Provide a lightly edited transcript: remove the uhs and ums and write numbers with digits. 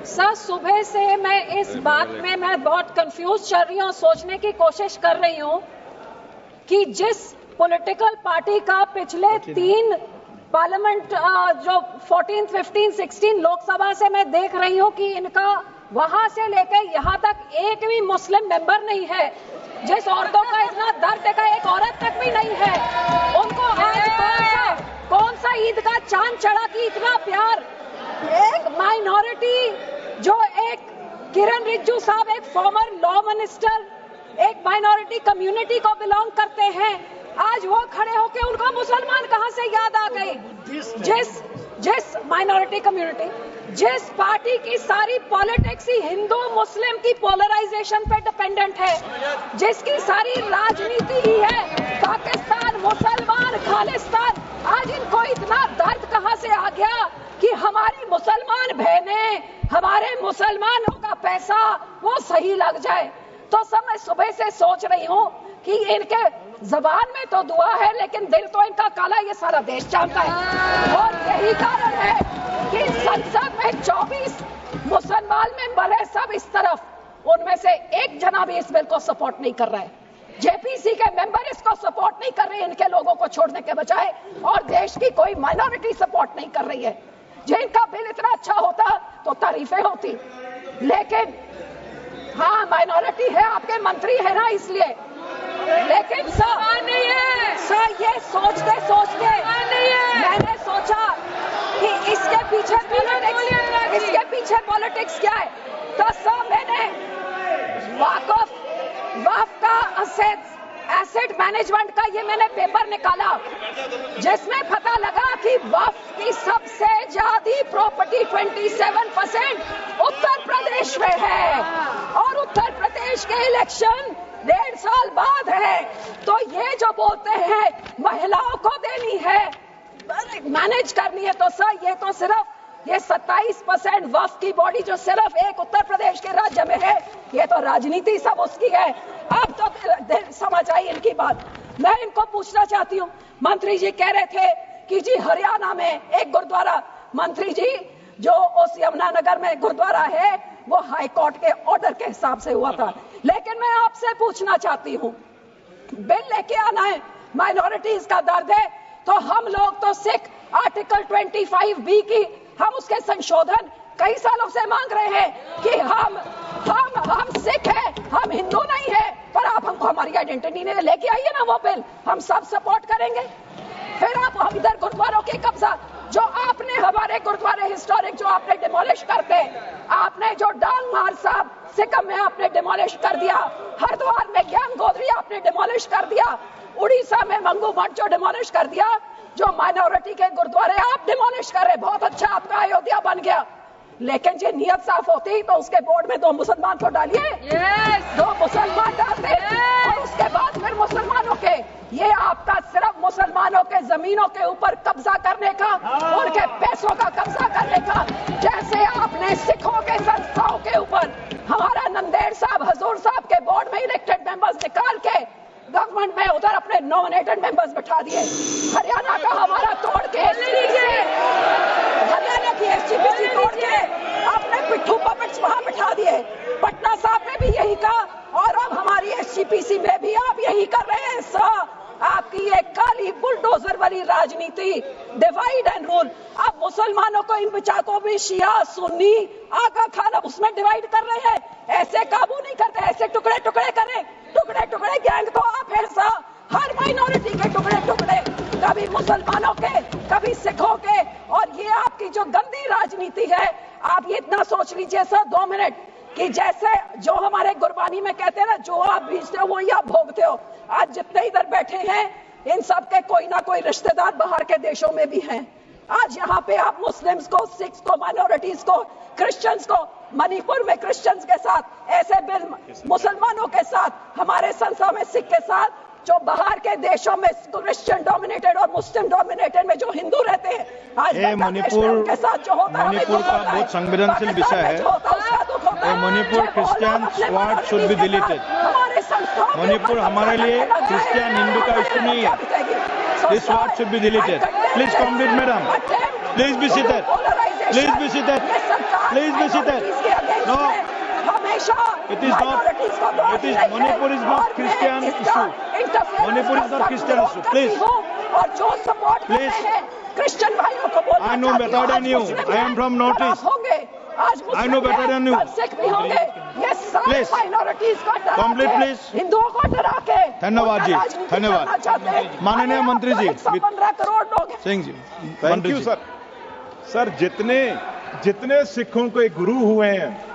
Sir, सुबह से मैं इस बात में बहुत कंफ्यूज चल रही हूँ, सोचने की कोशिश कर रही हूँ कि जिस पॉलिटिकल पार्टी का पिछले 3 पार्लियामेंट जो 14, 15, 16 लोकसभा से मैं देख रही हूँ कि इनका वहां से लेकर यहाँ तक एक भी मुस्लिम मेंबर नहीं है। जिस औरतों का इतना दर्द का एक औरत तक भी नहीं है, उनको आज कौन सा ईद का चांद चढ़ा कि इतना प्यार। एक माइनॉरिटी जो एक किरण रिजिजू साहब एक फॉर्मर लॉ मिनिस्टर एक माइनॉरिटी कम्युनिटी को बिलोंग करते हैं, आज वो खड़े होके उनको मुसलमान कहां से याद आ गए। जिस माइनॉरिटी कम्युनिटी, जिस पार्टी की सारी पॉलिटिक्स ही हिंदू मुस्लिम की पोलराइजेशन पे डिपेंडेंट है, जिसकी सारी राजनीति ही है पाकिस्तान मुसलमान खालिस्तान, आज इनको इतना दर्द कहां से आ गया कि हमारी मुसलमान बहनें, हमारे मुसलमानों का पैसा वो सही लग जाए। तो सब मैं सुबह से सोच रही हूँ कि इनके जबान में तो दुआ है लेकिन दिल तो इनका काला, ये सारा देश जानता है। और यही कारण है कि संसद में 24 मुसलमान मेंबर है, सब इस तरफ, उनमें से एक जना भी इस बिल को सपोर्ट नहीं कर रहा है। जेपीसी के मेंबर इसको सपोर्ट नहीं कर रहे हैं, इनके लोगों को छोड़ने के बजाय, और देश की कोई माइनॉरिटी सपोर्ट नहीं कर रही है। जिनका बिल इतना अच्छा होता तो तारीफें होती, लेकिन हाँ माइनॉरिटी है, आपके मंत्री है ना इसलिए, लेकिन सर ये सोचते सोचते मैंने सोचा कि इसके पीछे पॉलिटिक्स क्या है। तो सर मैंने वक्फ का एसेट मैनेजमेंट का ये मैंने पेपर निकाला, जिसमें पता लगा कि वक्फ की सबसे ज्यादा प्रॉपर्टी 27% उत्तर प्रदेश में है, और उत्तर प्रदेश के इलेक्शन 1.5 साल बाद है। तो ये जो बोलते हैं महिलाओं को देनी है, मैनेज करनी है, तो सर ये तो सिर्फ ये 27% वक्फ की बॉडी जो सिर्फ एक उत्तर प्रदेश के राज्य में है, ये तो राजनीति सब उसकी है। अब तो समझ आई इनकी बात। मैं इनको पूछना चाहती हूँ, मंत्री जी कह रहे थे कि जी हरियाणा में एक गुरुद्वारा, मंत्री जी जो उस यमुनानगर में गुरुद्वारा है वो हाई कोर्ट के ऑर्डर के हिसाब से हुआ था, लेकिन मैं आपसे पूछना चाहती हूँ, बिल लेके आना है, माइनॉरिटीज का दर्द है, तो हम लोग तो सिख आर्टिकल 25B की हम उसके संशोधन कई सालों से मांग रहे हैं कि हम सिख हैं, हम हिंदू नहीं है, पर आप हमको हमारी आइडेंटिटी नहीं लेके आइए ना वो बिल, हम सब सपोर्ट करेंगे। फिर आप हम इधर गुरुद्वारों के कब्जा, जो आपने हमारे गुरुद्वारे हिस्टोरिक जो आपने डिमोलिश करते, आपने जो डांग मार साहब सिक्किम में आपने डिमोलिश कर दिया, हरिद्वार में ज्ञान गोदरी आपने डिमोलिश कर दिया, उड़ीसा में मंगू मठ जो डिमोलिश कर दिया, जो माइनॉरिटी के गुरुद्वारे आप डिमोलिश कर रहे, बहुत अच्छा आपका अयोध्या बन गया, लेकिन जो नियत साफ होती तो उसके बोर्ड में 2 मुसलमान को डालिए, 2 मुसलमान डालते, और उसके बाद फिर मुसलमानों के, ये आपका सिर्फ मुसलमानों के जमीनों के ऊपर कब्जा करने का, उनके पैसों का कब्जा करने का, जैसे आपने सिखों के संस्थाओं के ऊपर हमारा नंदेड़ साहब हजूर साहब के बोर्ड में इलेक्टेड मेंबर्स निकाल के गवर्नमेंट में उधर अपने नॉमिनेटेड मेंबर्स बैठा दिए, हरियाणा का हमारा तोड़ के हरियाणा की एसजीपीसी तोड़ के आपने पिट्ठू पपेट्स वहां बैठा दिए, पटना साहब में भी यही कहा, और अब हमारी एसजीपीसी में भी आप यही कर रहे हैं। सर आपकी ये काली बुलडोजर वाली राजनीति, डिवाइड एंड रूल, आप मुसलमानों को इन बिचारों भी शिया सुन्नी आका खान उसमें डिवाइड कर रहे हैं, ऐसे काबू नहीं करते, ऐसे टुकड़े टुकड़े करें, टुकड़े टुकड़े गैंग तो आप हैं सर, हर माइनॉरिटी के टुकड़े टुकड़े, कभी मुसलमानों के कभी सिखों के, और ये आपकी जो गंदी राजनीति है, आप ये इतना सोच लीजिए सर 2 मिनट कि जैसे जो हमारे गुरबानी में कहते हैं ना, जो आप बीजते हो वही आप भोगते हो। आज जितने इधर बैठे हैं इन सब के कोई ना कोई रिश्तेदार बाहर के देशों में भी हैं। आज यहाँ पे आप मुस्लिम्स को, सिख्स को, माइनॉरिटीज को, क्रिश्चियंस को, मणिपुर में क्रिश्चियंस के साथ ऐसे बिल, मुसलमानों के साथ, हमारे संस्थान में सिख के साथ, जो बाहर के देशों में क्रिश्चियन डोमिनेटेड और मुस्लिम डोमिनेटेड में जो हिंदू रहते हैं, आज मणिपुर के साथ जो होता है, मणिपुर का बहुत संवेदनशील विषय है। Manipur Christian word should be deleted. हमारे मणिपुर हमारे लिए क्रिश्चियन हिंदू का इश्यू नहीं है. This word should be deleted. Please complete, madam. Please be seated. Please be seated. Please be seated. No. It is not. It is Manipur is not Christian issue. Manipur is not Christian issue. Please. और जो support Please. Christian भाइयों को बोलना I know better than you. I am from Northeast. होंगे आज I know better than you. Sikh भी होंगे. ये सारे Please. माइनॉरिटीज को डरा Complete, के, please. हिंदुओं को डरा के धन्यवाद जी, राजनीति धन्यवाद. करना चाहते हैं. माननीय मंत्री जी. 115 करोड़ लोग हैं. Singh ji. Thank you sir. Sir जितने सिखों के गुरु हुए हैं